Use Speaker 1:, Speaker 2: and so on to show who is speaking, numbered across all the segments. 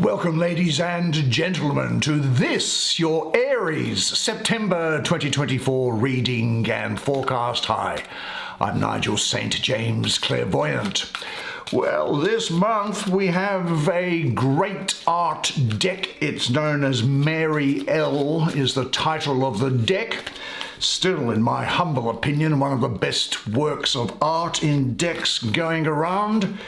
Speaker 1: Welcome, ladies and gentlemen, to this, your Aries September 2024 reading and forecast. Hi, I'm Nigel St. James, Clairvoyant. Well, this month we have a great art deck. It's known as Mary L. is the title of the deck. Still, in my humble opinion, one of the best works of art in decks going around.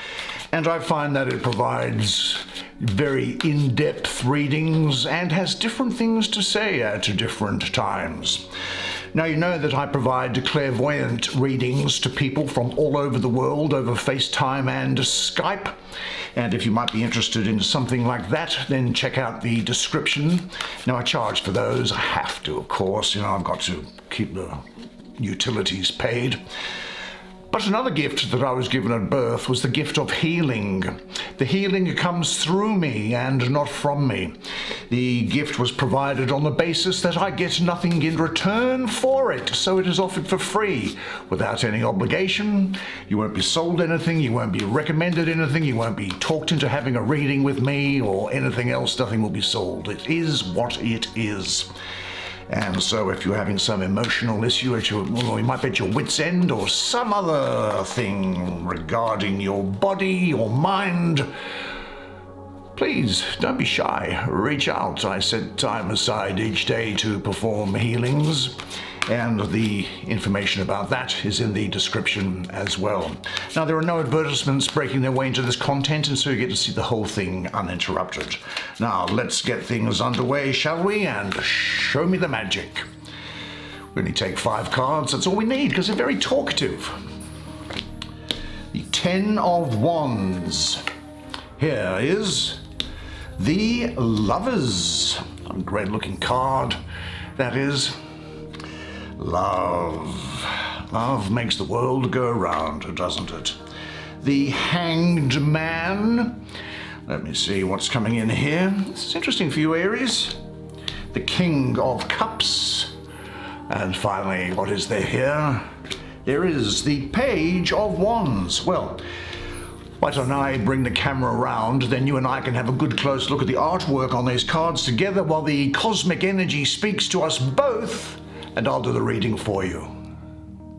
Speaker 1: And I find that it provides very in-depth readings and has different things to say at different times. Now, you know that I provide clairvoyant readings to people from all over the world over FaceTime and Skype. And if you might be interested in something like that, then check out the description. Now, I charge for those. I have to, of course. You know, I've got to keep the utilities paid. But another gift that I was given at birth was the gift of healing. The healing comes through me and not from me. The gift was provided on the basis that I get nothing in return for it, so it is offered for free, without any obligation. You won't be sold anything, you won't be recommended anything, you won't be talked into having a reading with me or anything else. Nothing will be sold. It is what it is. And so if you're having some emotional issue you might be at your wit's end or some other thing regarding your body, your mind, please don't be shy. Reach out. I set time aside each day to perform healings, and the information about that is in the description as well. Now, there are no advertisements breaking their way into this content, and so you get to see the whole thing uninterrupted. Now, let's get things underway, shall we? And show me the magic. We only take 5 cards. That's all we need, because they're very talkative. The 10 of Wands. Here is the Lovers. A great looking card. That is love. Love makes the world go round, doesn't it? The Hanged Man. Let me see what's coming in here. This is interesting for you, Aries. The King of Cups. And finally, what is there here? There is the Page of Wands. Well, why don't I bring the camera around, then you and I can have a good close look at the artwork on these cards together while the cosmic energy speaks to us both, and I'll do the reading for you.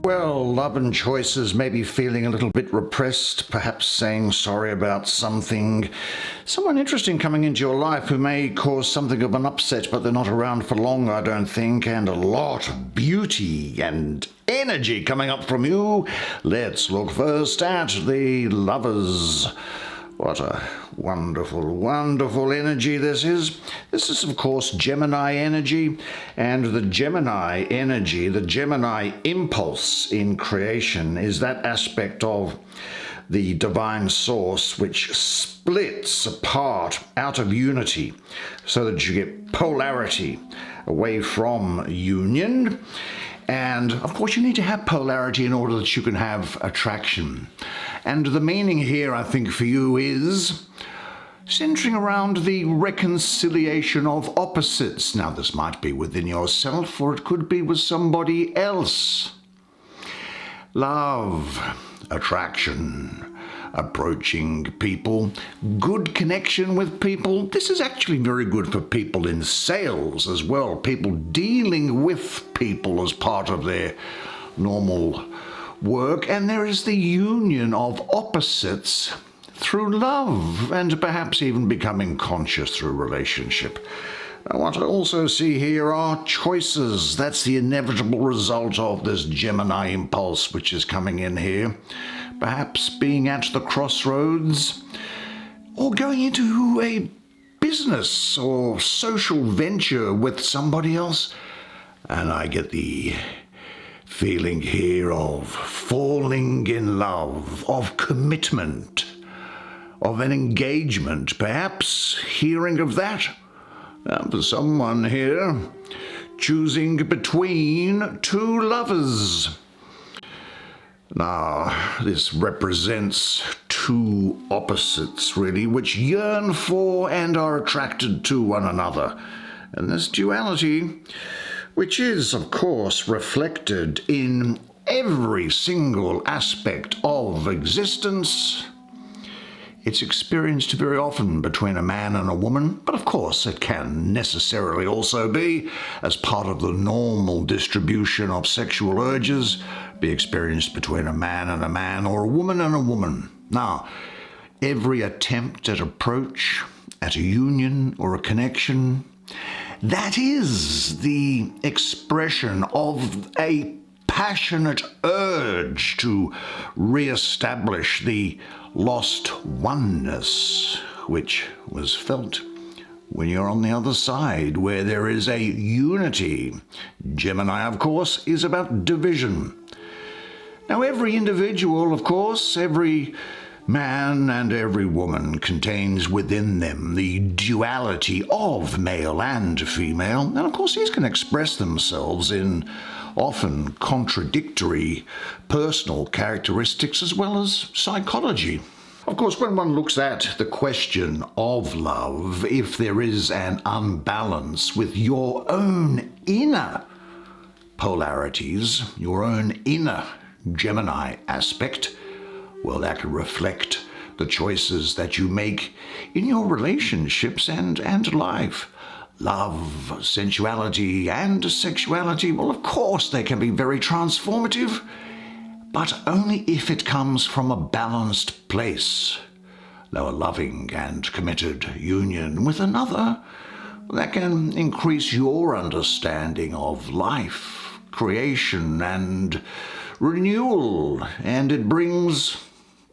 Speaker 1: Well, love and choices may be feeling a little bit repressed, perhaps saying sorry about something. Someone interesting coming into your life who may cause something of an upset, but they're not around for long, I don't think, and a lot of beauty and energy coming up from you. Let's look first at the Lovers. What a wonderful, wonderful energy this is. This is, of course, Gemini energy, and the Gemini energy, the Gemini impulse in creation is that aspect of the divine source which splits apart out of unity so that you get polarity away from union. And, of course, you need to have polarity in order that you can have attraction. And the meaning here, I think, for you is centering around the reconciliation of opposites. Now, this might be within yourself, or it could be with somebody else. Love, attraction, approaching people, good connection with people. This is actually very good for people in sales as well, people dealing with people as part of their normal work. And there is the union of opposites through love, and perhaps even becoming conscious through relationship. Now, what I also see here are choices. That's the inevitable result of this Gemini impulse which is coming in here. Perhaps being at the crossroads, or going into a business or social venture with somebody else. And I get the feeling here of falling in love, of commitment, of an engagement, perhaps hearing of that. For someone here, choosing between 2 lovers. Now, this represents 2 opposites, really, which yearn for and are attracted to one another. And this duality, which is, of course, reflected in every single aspect of existence, It's experienced very often between a man and a woman, but of course it can necessarily also be, as part of the normal distribution of sexual urges, be experienced between a man or a woman and a woman. Now, every attempt at approach, at a union or a connection, that is the expression of a passionate urge to re-establish the lost oneness which was felt when you're on the other side, where there is a unity. Gemini, of course, is about division. Now, every individual, of course, every man and every woman contains within them the duality of male and female, and of course these can express themselves in often contradictory personal characteristics as well as psychology. Of course, when one looks at the question of love, if there is an unbalance with your own inner polarities, your own inner Gemini aspect, well, that can reflect the choices that you make in your relationships and life. Love, sensuality, and sexuality, well, of course, they can be very transformative, but only if it comes from a balanced place. Now, a loving and committed union with another, that can increase your understanding of life, creation, and renewal, and it brings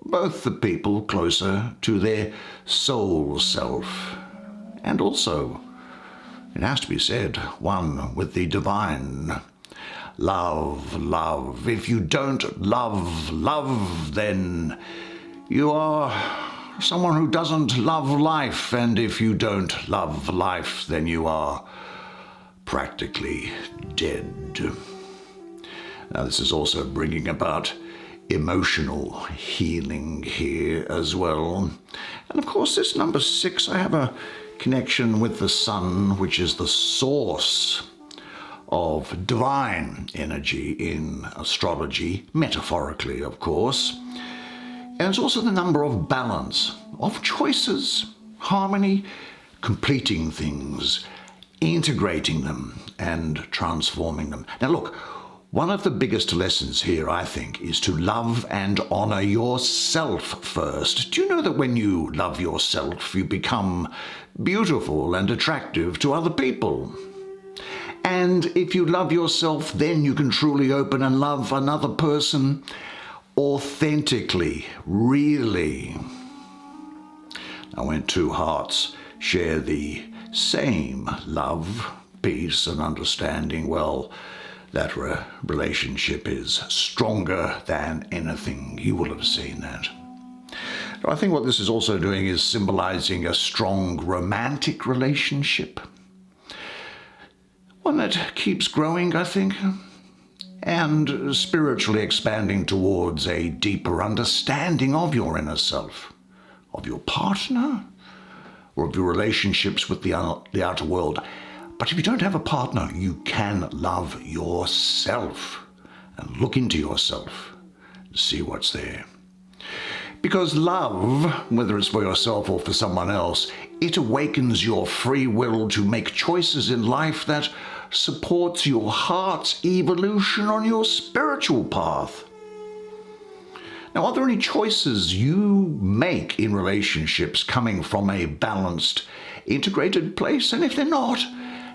Speaker 1: both the people closer to their soul self. And also, it has to be said, one with the divine. Love, love. If you don't love, then you are someone who doesn't love life. And if you don't love life, then you are practically dead. Now, this is also bringing about emotional healing here as well. And of course, this number 6, I have a connection with the sun, which is the source of divine energy in astrology, metaphorically, of course. And it's also the number of balance, of choices, harmony, completing things, integrating them, and transforming them. Now, look, one of the biggest lessons here, I think, is to love and honor yourself first. Do you know that when you love yourself, you become beautiful and attractive to other people? And if you love yourself, then you can truly open and love another person authentically, really. Now, when two hearts share the same love, peace, and understanding, well, that relationship is stronger than anything. You will have seen that. I think what this is also doing is symbolizing a strong romantic relationship. One that keeps growing, I think, and spiritually expanding towards a deeper understanding of your inner self, of your partner, or of your relationships with the outer world. But if you don't have a partner, you can love yourself and look into yourself and see what's there. Because love, whether it's for yourself or for someone else, it awakens your free will to make choices in life that supports your heart's evolution on your spiritual path. Now, are there any choices you make in relationships coming from a balanced, integrated place? And if they're not,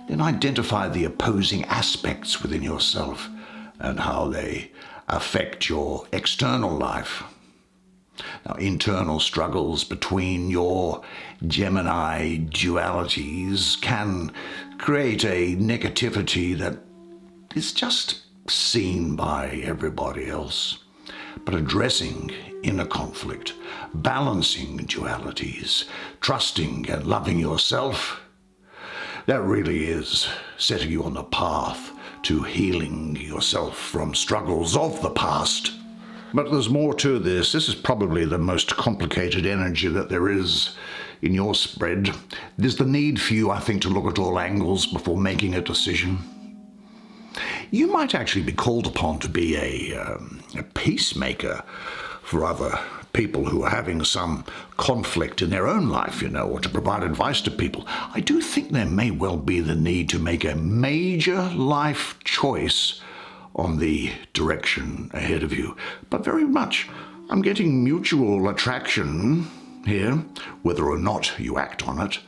Speaker 1: then identify the opposing aspects within yourself and how they affect your external life. Now, internal struggles between your Gemini dualities can create a negativity that is just seen by everybody else. But addressing inner conflict, balancing dualities, trusting and loving yourself, that really is setting you on the path to healing yourself from struggles of the past. But there's more to this. This is probably the most complicated energy that there is in your spread. There's the need for you, I think, to look at all angles before making a decision. You might actually be called upon to be a peacemaker for other people who are having some conflict in their own life, or to provide advice to people, I do think there may well be the need to make a major life choice on the direction ahead of you. But very much, I'm getting mutual attraction here, whether or not you act on it.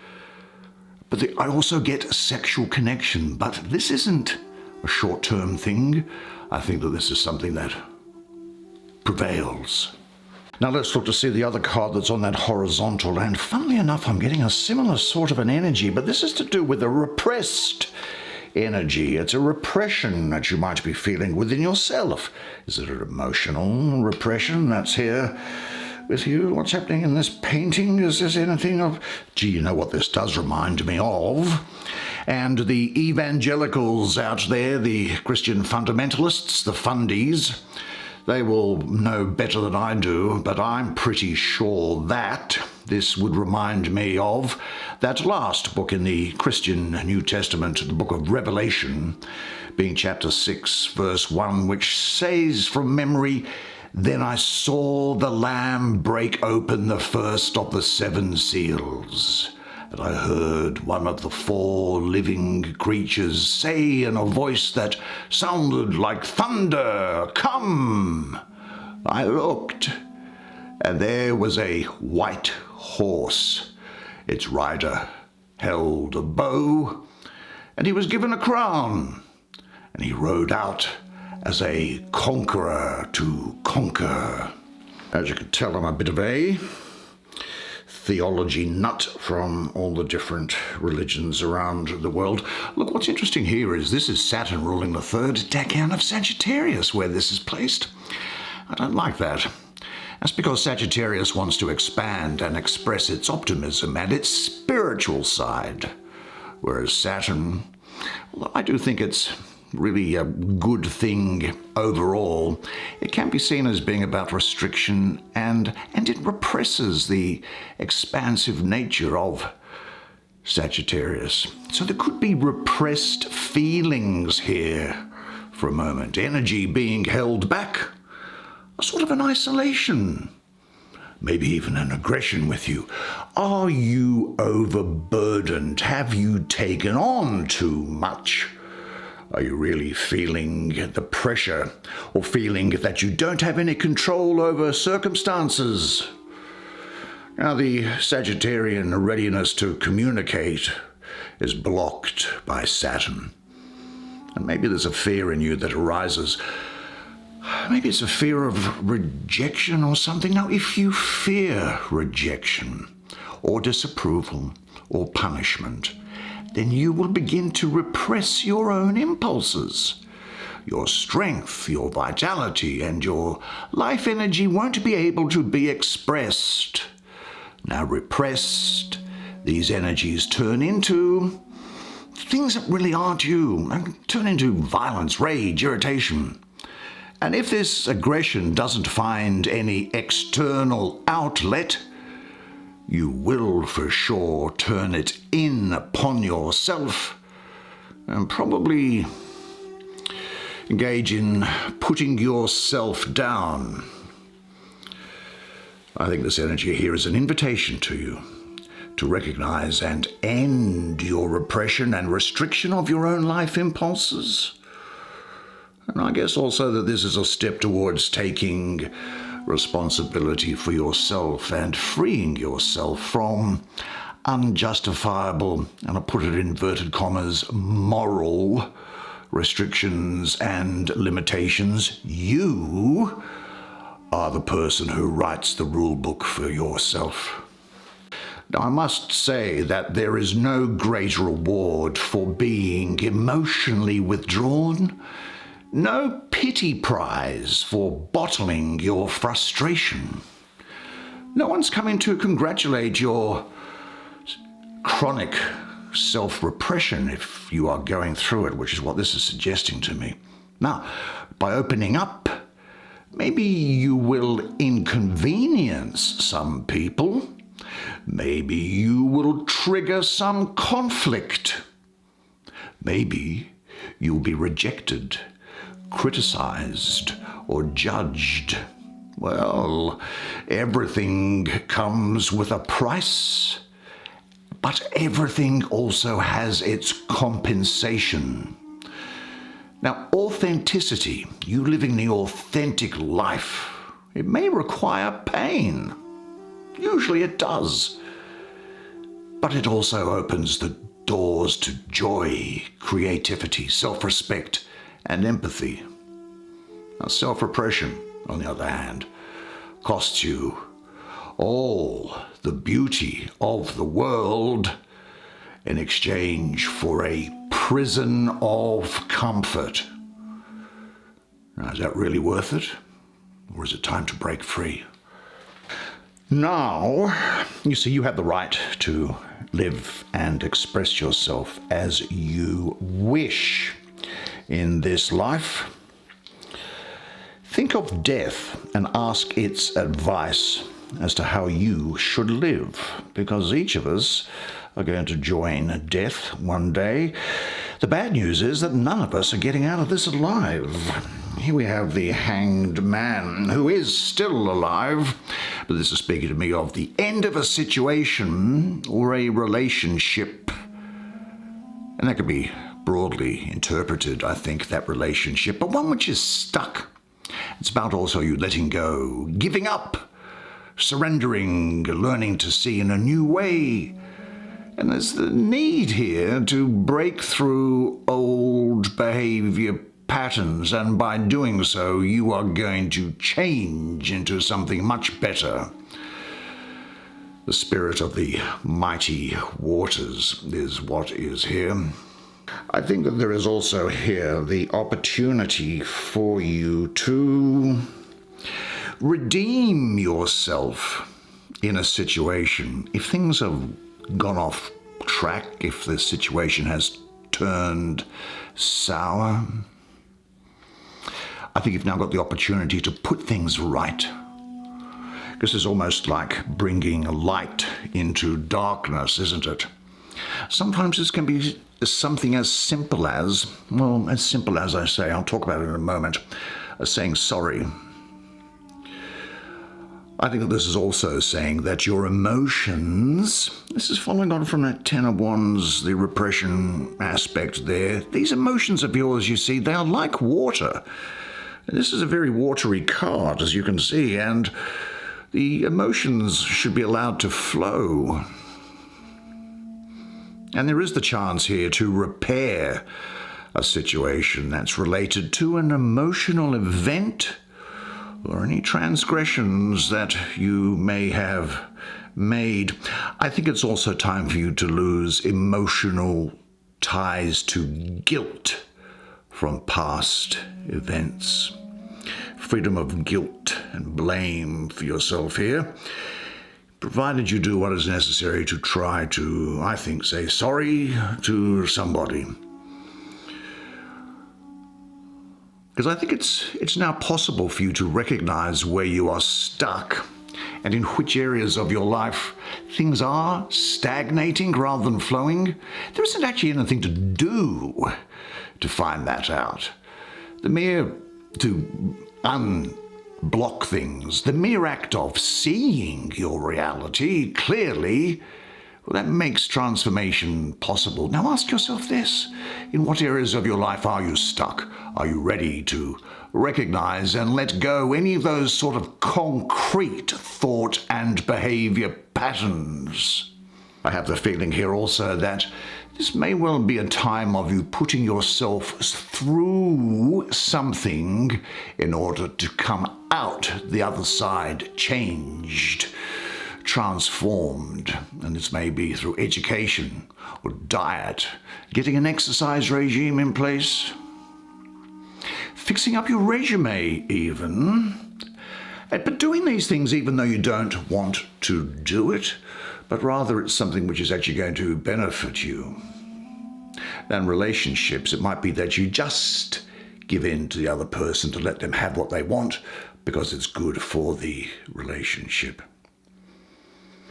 Speaker 1: But I also get sexual connection, but this isn't a short-term thing. I think that this is something that prevails. Now let's look to see the other card that's on that horizontal, and funnily enough I'm getting a similar sort of an energy, but this is to do with a repressed energy. It's a repression that you might be feeling within yourself. Is it an emotional repression that's here with you? What's happening in this painting? Is this anything of... Gee, you know what this does remind me of? And the evangelicals out there, the Christian fundamentalists, the fundies, they will know better than I do, but I'm pretty sure that this would remind me of that last book in the Christian New Testament, the book of Revelation, being chapter 6, verse 1, which says from memory, "Then I saw the Lamb break open the first of the 7 seals. And I heard one of the 4 living creatures say in a voice that sounded like thunder, 'Come!' I looked, and there was a white horse. Its rider held a bow, and he was given a crown, and he rode out as a conqueror to conquer." As you can tell, I'm a bit of a theology nut from all the different religions around the world. Look, what's interesting here is this is Saturn ruling the 3rd decan of Sagittarius, where this is placed. I don't like that. That's because Sagittarius wants to expand and express its optimism and its spiritual side, whereas Saturn, well, I do think it's really a good thing overall. It can be seen as being about restriction, and it represses the expansive nature of Sagittarius. So there could be repressed feelings here for a moment, energy being held back, a sort of an isolation, maybe even an aggression with you. Are you overburdened? Have you taken on too much? Are you really feeling the pressure, or feeling that you don't have any control over circumstances? Now, the Sagittarian readiness to communicate is blocked by Saturn. And maybe there's a fear in you that arises. Maybe it's a fear of rejection or something. Now, if you fear rejection or disapproval or punishment, then you will begin to repress your own impulses. Your strength, your vitality, and your life energy won't be able to be expressed. Now, repressed, these energies turn into things that really aren't you, and turn into violence, rage, irritation. And if this aggression doesn't find any external outlet, you will for sure turn it in upon yourself and probably engage in putting yourself down. I think this energy here is an invitation to you to recognize and end your repression and restriction of your own life impulses. And I guess also that this is a step towards taking responsibility for yourself and freeing yourself from unjustifiable, and I put it in inverted commas, moral restrictions and limitations. You are the person who writes the rule book for yourself. Now, I must say that there is no great reward for being emotionally withdrawn, no pity prize for bottling your frustration. No one's coming to congratulate your chronic self-repression if you are going through it, which is what this is suggesting to me. Now, by opening up, maybe you will inconvenience some people. Maybe you will trigger some conflict. Maybe you'll be rejected, criticized, or judged. Well, everything comes with a price, but everything also has its compensation. Now, authenticity, you living the authentic life, it may require pain. Usually it does. But it also opens the doors to joy, creativity, self-respect, and empathy. Now, self-repression, on the other hand, costs you all the beauty of the world in exchange for a prison of comfort. Now, is that really worth it? Or is it time to break free? Now, you see, you have the right to live and express yourself as you wish in this life. Think of death and ask its advice as to how you should live, because each of us are going to join death one day. The bad news is that none of us are getting out of this alive. Here we have the hanged man, who is still alive, but this is speaking to me of the end of a situation or a relationship. And that could be broadly interpreted, I think, that relationship, but one which is stuck. It's about also you letting go, giving up, surrendering, learning to see in a new way. And there's the need here to break through old behavior patterns, and by doing so, you are going to change into something much better. The spirit of the mighty waters is what is here. I think that there is also here the opportunity for you to redeem yourself in a situation. If things have gone off track, if the situation has turned sour, I think you've now got the opportunity to put things right. This is almost like bringing light into darkness, isn't it? Sometimes this can be something as simple as, well, as simple as I say, I'll talk about it in a moment, as saying sorry. I think that this is also saying that your emotions, this is following on from that Ten of Wands, the repression aspect there. These emotions of yours, you see, they are like water. And this is a very watery card, as you can see, and the emotions should be allowed to flow. And there is the chance here to repair a situation that's related to an emotional event or any transgressions that you may have made. I think it's also time for you to lose emotional ties to guilt from past events. Freedom of guilt and blame for yourself here, provided you do what is necessary to try to, I think, say sorry to somebody. Because I think it's now possible for you to recognize where you are stuck and in which areas of your life things are stagnating rather than flowing. There isn't actually anything to do to find that out. The mere to unblock things, the mere act of seeing your reality clearly, well, that makes transformation possible. Now ask yourself this: in what areas of your life are you stuck? Are you ready to recognize and let go any of those sort of concrete thought and behavior patterns? I have the feeling here also that this may well be a time of you putting yourself through something in order to come out the other side changed, transformed. And this may be through education or diet, getting an exercise regime in place, fixing up your resume even. But doing these things even though you don't want to do it, but rather it's something which is actually going to benefit you. And relationships, it might be that you just give in to the other person to let them have what they want because it's good for the relationship.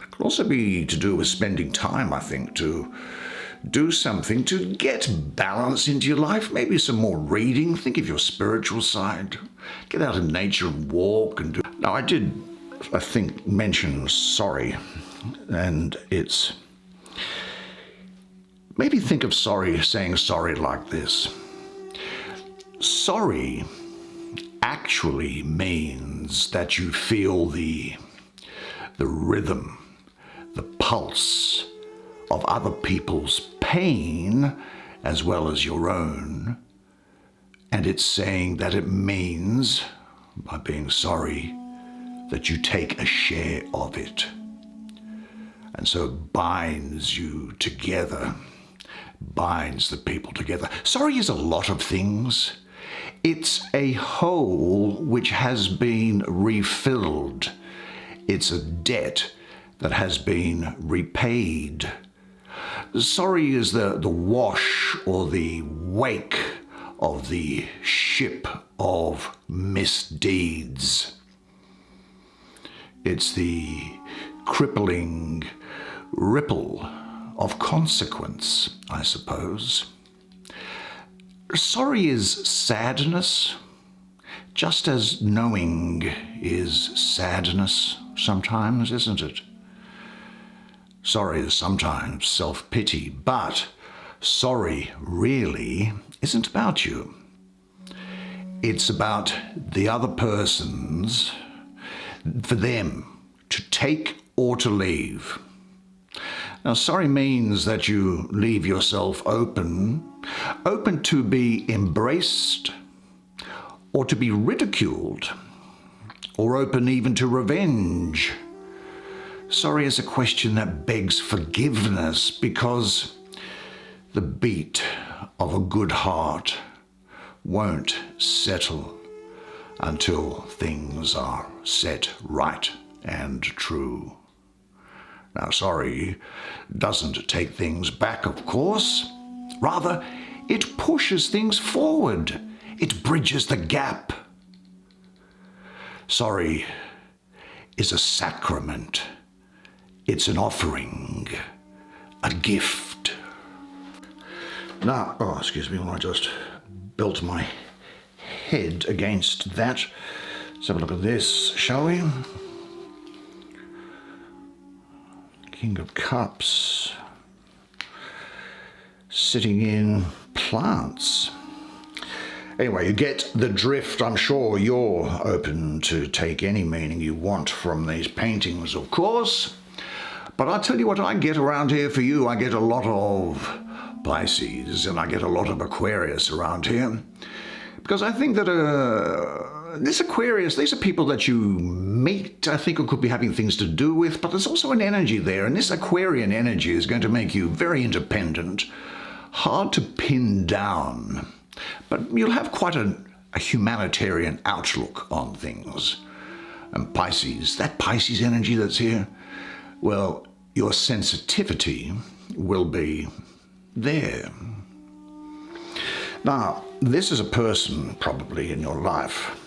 Speaker 1: It could also be to do with spending time, I think, to do something to get balance into your life. Maybe some more reading. Think of your spiritual side. Get out in nature and walk and do. Now, I think, mention sorry, and it's maybe think of saying sorry like this. Sorry actually means that you feel the rhythm, the pulse of other people's pain as well as your own. And it's saying that it means, by being sorry, that you take a share of it. And so it binds you together, binds the people together. Sorry is a lot of things. It's a hole which has been refilled. It's a debt that has been repaid. Sorry is the wash or the wake of the ship of misdeeds. It's the crippling ripple of consequence, I suppose. Sorry is sadness, just as knowing is sadness sometimes, isn't it? Sorry is sometimes self-pity, but sorry really isn't about you. It's about the other person's, for them to take or to leave. Now, sorry means that you leave yourself open to be embraced or to be ridiculed, or open even to revenge. Sorry is a question that begs forgiveness, because the beat of a good heart won't settle until things are set right and true. Now, sorry doesn't take things back, of course. Rather, it pushes things forward. It bridges the gap. Sorry is a sacrament. It's an offering, a gift. Now, excuse me, I just built my head against that. Let's have a look at this, shall we? King of Cups, sitting in plants. Anyway, you get the drift. I'm sure you're open to take any meaning you want from these paintings, of course. But I'll tell you what I get around here for you. I get a lot of Pisces and I get a lot of Aquarius around here. Because I think that this Aquarius, these are people that you meet, I think, or could be having things to do with, but there's also an energy there, and this Aquarian energy is going to make you very independent, hard to pin down, but you'll have quite a humanitarian outlook on things. And Pisces, that Pisces energy that's here, well, your sensitivity will be there. Now, this is a person probably in your life.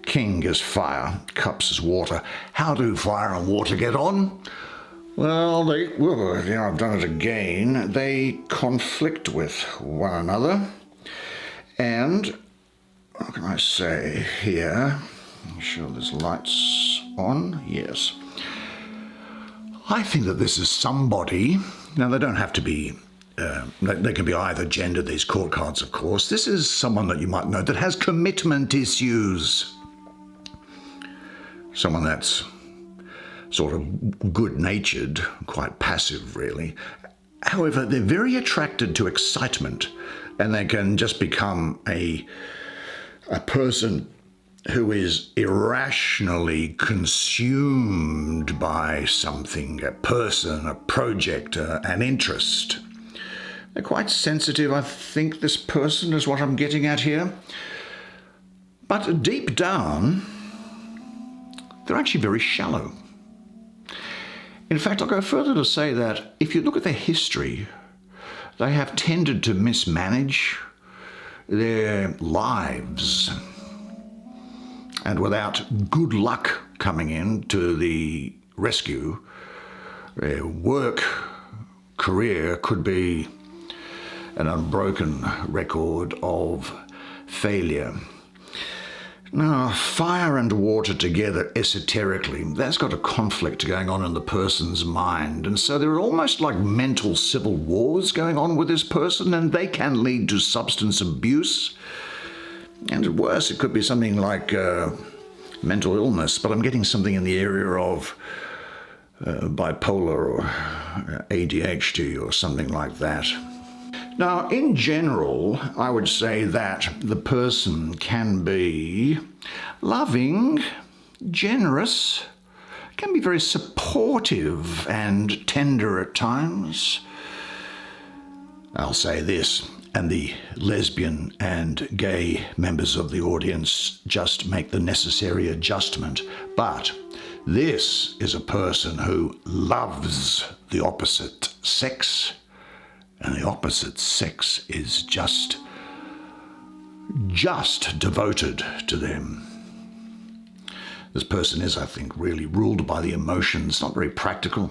Speaker 1: King is fire, cups is water. How do fire and water get on? Well, I've done it again. They conflict with one another. And, what can I say here? I'm sure there's lights on. Yes. I think that this is somebody, now they don't have to be, they can be either gender, these court cards, of course. This is someone that you might know that has commitment issues. Someone that's sort of good-natured, quite passive, really. However, they're very attracted to excitement, and they can just become a person who is irrationally consumed by something, a person, a project, an interest. They're quite sensitive, I think, this person is what I'm getting at here. But deep down, they're actually very shallow. In fact, I'll go further to say that if you look at their history, they have tended to mismanage their lives. And without good luck coming in to the rescue, their work career could be an unbroken record of failure. Now, fire and water together esoterically, that's got a conflict going on in the person's mind. And so there are almost like mental civil wars going on with this person, and they can lead to substance abuse. And at worst, it could be something like mental illness, but I'm getting something in the area of bipolar or ADHD or something like that. Now, in general, I would say that the person can be loving, generous, can be very supportive and tender at times. I'll say this, and the lesbian and gay members of the audience just make the necessary adjustment. But this is a person who loves the opposite sex, and the opposite sex is just devoted to them. This person is, I think, really ruled by the emotions, not very practical.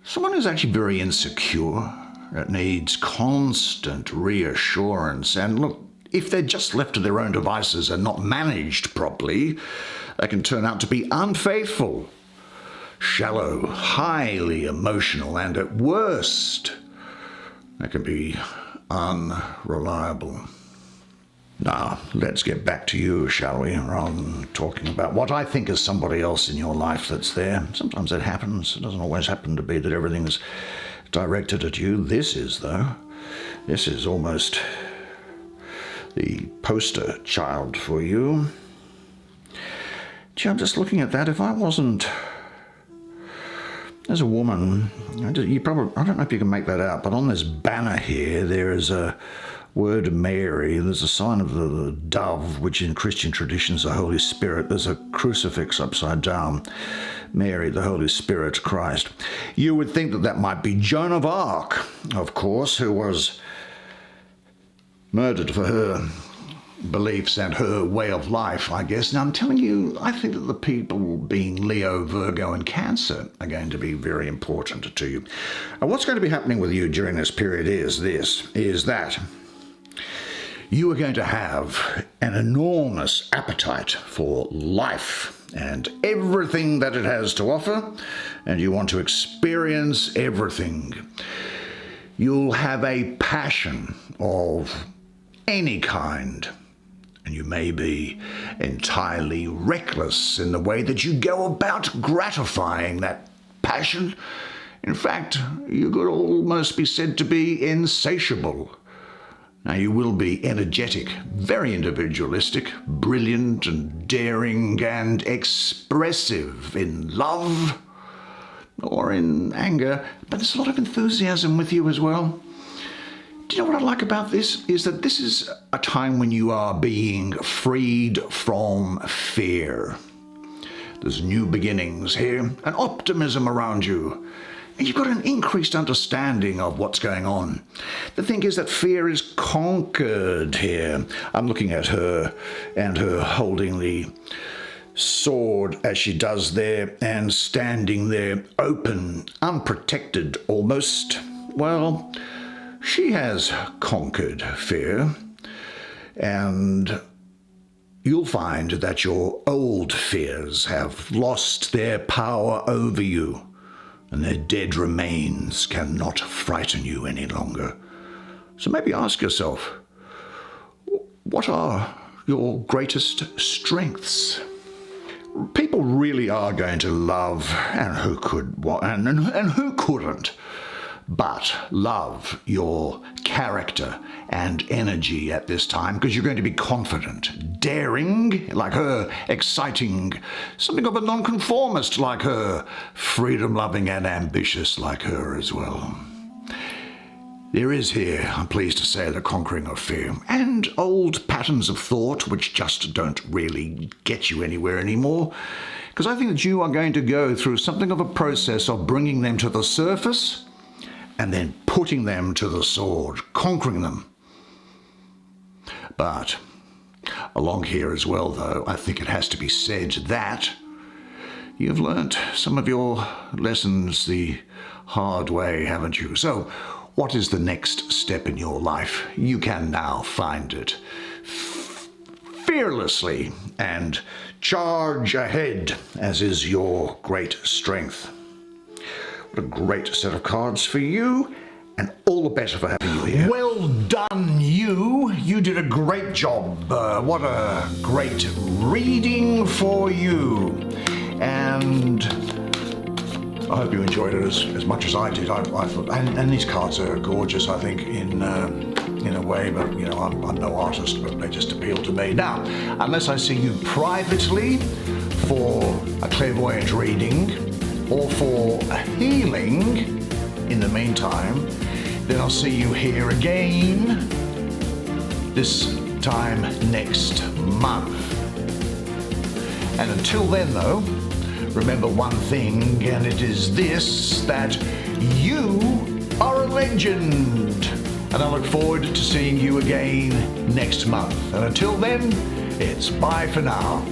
Speaker 1: Someone who's actually very insecure, that needs constant reassurance. And look, if they're just left to their own devices and not managed properly, they can turn out to be unfaithful, shallow, highly emotional, and at worst, they can be unreliable. Now, let's get back to you, shall we, rather than talking about what I think is somebody else in your life that's there. Sometimes it happens. It doesn't always happen to be that everything's directed at you. This is, though. This is almost the poster child for you. Gee, I'm just looking at that. If I wasn't... As a woman, I don't know if you can make that out, but on this banner here, there is a word Mary. There's a sign of the dove, which in Christian tradition is the Holy Spirit. There's a crucifix upside down. Mary, the Holy Spirit, Christ. You would think that that might be Joan of Arc, of course, who was murdered for her beliefs and her way of life, I guess. Now, I'm telling you, I think that the people being Leo, Virgo, and Cancer are going to be very important to you. And what's going to be happening with you during this period is that you are going to have an enormous appetite for life and everything that it has to offer, and you want to experience everything. You'll have a passion of any kind, and you may be entirely reckless in the way that you go about gratifying that passion. In fact, you could almost be said to be insatiable. Now, you will be energetic, very individualistic, brilliant and daring and expressive in love or in anger, but there's a lot of enthusiasm with you as well. Do you know what I like about this? Is that this is a time when you are being freed from fear. There's new beginnings here, an optimism around you. And you've got an increased understanding of what's going on. The thing is that fear is conquered here. I'm looking at her and her holding the sword as she does there and standing there open, unprotected almost. Well, she has conquered fear, and you'll find that your old fears have lost their power over you, and their dead remains cannot frighten you any longer. So maybe ask yourself, what are your greatest strengths? People really are going to love, and who who couldn't, but love your character and energy at this time, because you're going to be confident, daring like her, exciting, something of a nonconformist like her, freedom-loving and ambitious like her as well. There is here, I'm pleased to say, the conquering of fear and old patterns of thought which just don't really get you anywhere anymore, because I think that you are going to go through something of a process of bringing them to the surface and then putting them to the sword, conquering them. But along here as well, though, I think it has to be said that you've learnt some of your lessons the hard way, haven't you? So What is the next step in your life? You can now find it fearlessly and charge ahead, as is your great strength. What a great set of cards for you, and all the better for having you here. Well done, you. You did a great job. What a great reading for you. And I hope you enjoyed it as much as I did. I thought, and these cards are gorgeous, I think, in a way, but you know, I'm no artist, but they just appeal to me. Now, unless I see you privately for a clairvoyant reading or for a healing in the meantime, then I'll see you here again this time next month. And until then, though, remember one thing, and it is this, that you are a legend. And I look forward to seeing you again next month. And until then, it's bye for now.